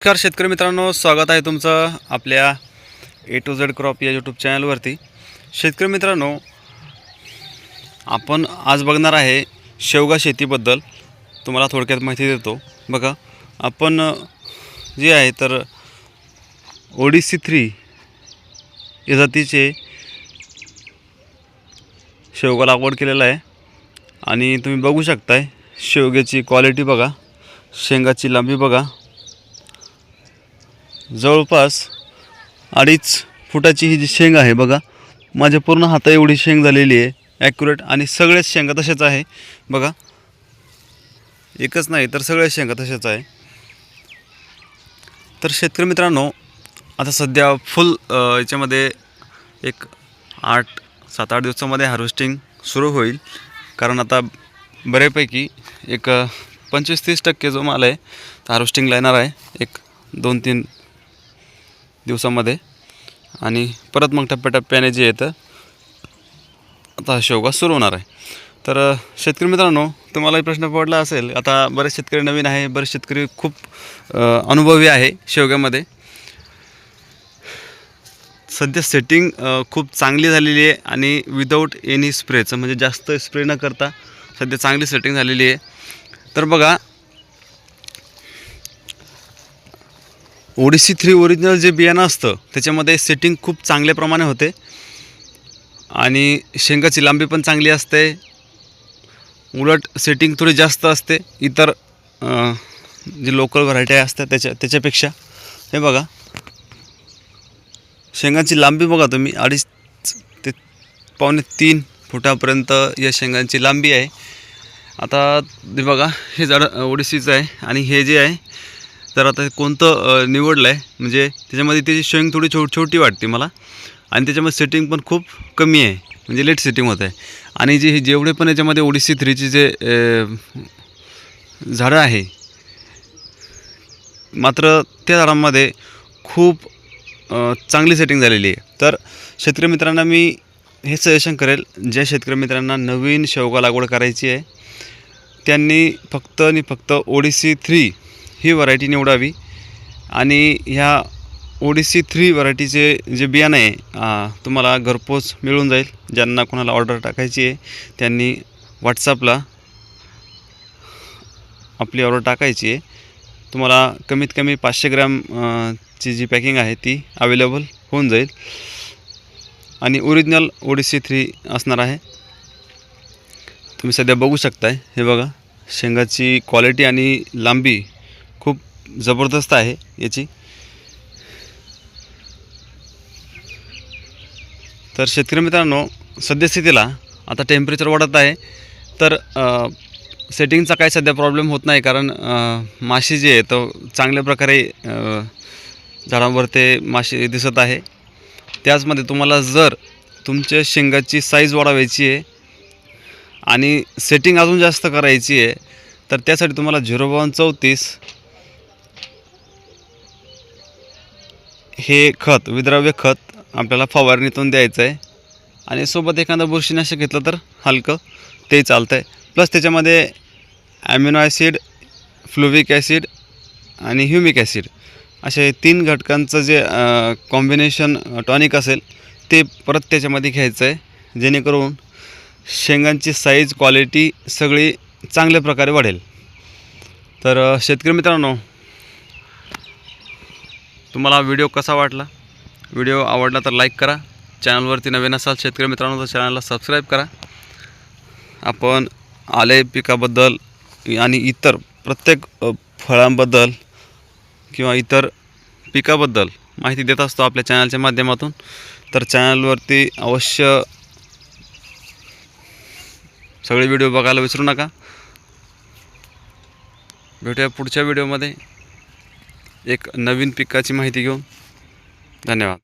नमस्कार शेतकरी मित्रांनो, स्वागत आहे तुमचं आपल्या ए टू झेड क्रॉप या यूट्यूब चॅनलवरती। शेतकरी मित्रांनो, आपण आज बघणार आहे शेवगा शेतीबद्दल। तुम्हाला थोडक्यात माहिती देतो। बघा, आपण जे आहे तर ODC3 या जातीचे शेवगा लागवड केलेला आहे आणि तुम्ही बघू शकताय शेवग्याची क्वालिटी बघा, शेंगाची लांबी बघा, जवळपास 2.5 फुटाची ही जी शेंग आहे बघा, माझ्या पूर्ण हाता एवढी शेंग झालेली आहे ॲक्युरेट। आणि सगळेच शेंगा तसेच आहे बघा, एकच नाही तर सगळ्याच शेंगा तसेच आहे। तर शेतकरी मित्रांनो, आता सध्या फुल याच्यामध्ये एक 7-8 दिवसामध्ये हार्वेस्टिंग सुरू होईल, कारण आता बऱ्यापैकी एक 25-30% जो माल आहे तो हार्वेस्टिंगला येणार आहे एक 2-3 दिवसामध्ये। आणि परत मग टप्प्याटप्प्याने जे येतं आता शेवगा सुरू होणार आहे। तर शेतकरी मित्रांनो, तुम्हालाही प्रश्न पडला असेल, आता बरेच शेतकरी नवीन आहे, बरेच शेतकरी खूप अनुभवी आहे शेवग्यामध्ये। सध्या सेटिंग खूप चांगली झालेली आहे आणि विदाऊट एनी स्प्रेचं, म्हणजे जास्त स्प्रे न करता सध्या चांगली सेटिंग झालेली आहे। तर बघा, ODC3 ओरिजिनल जे बियाणं असतं त्याच्यामध्ये सेटिंग खूप चांगल्या प्रमाणे होते आणि शेंगाची लांबी पण चांगली असते। उलट सेटिंग थोडी जास्त असते इतर जे लोकल व्हरायटी असतात त्याच्यापेक्षा। हे बघा, शेंगाची लांबी बघा तुम्ही, 2.5 ते 2.25-3 फुटापर्यंत या शेंगांची लांबी आहे। आता हे बघा, हे झाड ODCचं आहे आणि हे जे आहे तर आता कोणतं निवडलं आहे, म्हणजे त्याच्यामध्ये त्याची शेंग थोडी छोटी वाटते मला, आणि त्याच्यामध्ये सेटिंग पण खूप कमी आहे, म्हणजे लेट सेटिंग होत आहे। आणि जेवढे पण याच्यामध्ये ODC3ची जे झाडं आहे, मात्र त्या झाडांमध्ये खूप चांगली सेटिंग झालेली आहे। तर शेतकरी मित्रांना मी हे सजेशन करेल, ज्या शेतकरी मित्रांना नवीन शेवगा लागवड करायची आहे त्यांनी फक्त आणि फक्त ODC3 ही व्हरायटी निवडावी। आणि ह्या ODC3 व्हरायटीचे जे बियाणं आहे तुम्हाला घरपोच मिळून जाईल। ज्यांना कोणाला ऑर्डर टाकायची आहे त्यांनी व्हॉट्सअपला आपली ऑर्डर टाकायची आहे। तुम्हाला कमीत कमी 500 ग्रॅम ची जी पॅकिंग आहे ती अवेलेबल होऊन जाईल आणि ओरिजिनल ODC3 असणार आहे। तुम्ही सध्या बघू शकताय, हे बघा, शेंगाची क्वालिटी आणि लांबी खूप जबरदस्त आहे याची। तर शेतकरी मित्रांनो, सद्यस्थितीला आता टेम्परेचर वाढत आहे, तर सेटिंगचा काही सध्या प्रॉब्लेम होत नाही, कारण माशी जे आहे तो चांगल्या प्रकारे झाडांवर ते माशी दिसत आहे। त्याचमध्ये तुम्हाला जर तुमच्या शेंगाची साईज वाढवायची आहे आणि सेटिंग अजून जास्त करायची आहे तर त्यासाठी तुम्हाला 05234 हे खत, विद्राव्य खत आपल्याला फवारणीतून द्यायचं आहे। आणि सोबत एखादं बुरशीनाशक घेतलं तर हलकं ते चालतं आहे। प्लस त्याच्यामध्ये ॲमिनो ॲसिड, फ्लुविक ॲसिड आणि ह्युमिक ॲसिड असे 3 घटकांचं जे कॉम्बिनेशन टॉनिक असेल ते परत त्याच्यामध्ये घ्यायचं आहे, जेणेकरून शेंगांची साईज, क्वालिटी सगळी चांगल्या प्रकारे वाढेल। तर शेतकरी मित्रांनो, तुम्हाला व्हिडिओ कसा वाटला? व्हिडिओ आवडला तर लाईक करा, चॅनलवरती नवीन असाल शेतकरी मित्रांनो तर चॅनलला सबस्क्राईब करा। आपण आले पिकाबद्दल आणि इतर प्रत्येक फळांबद्दल किंवा इतर पिकाबद्दल माहिती देत असतो आपल्या चॅनलच्या माध्यमातून। तर चॅनलवरती अवश्य सगळे व्हिडिओ बघायला विसरू नका। भेटूया पुढच्या व्हिडिओमध्ये एक नवीन पिकाची माहिती घेऊन। धन्यवाद।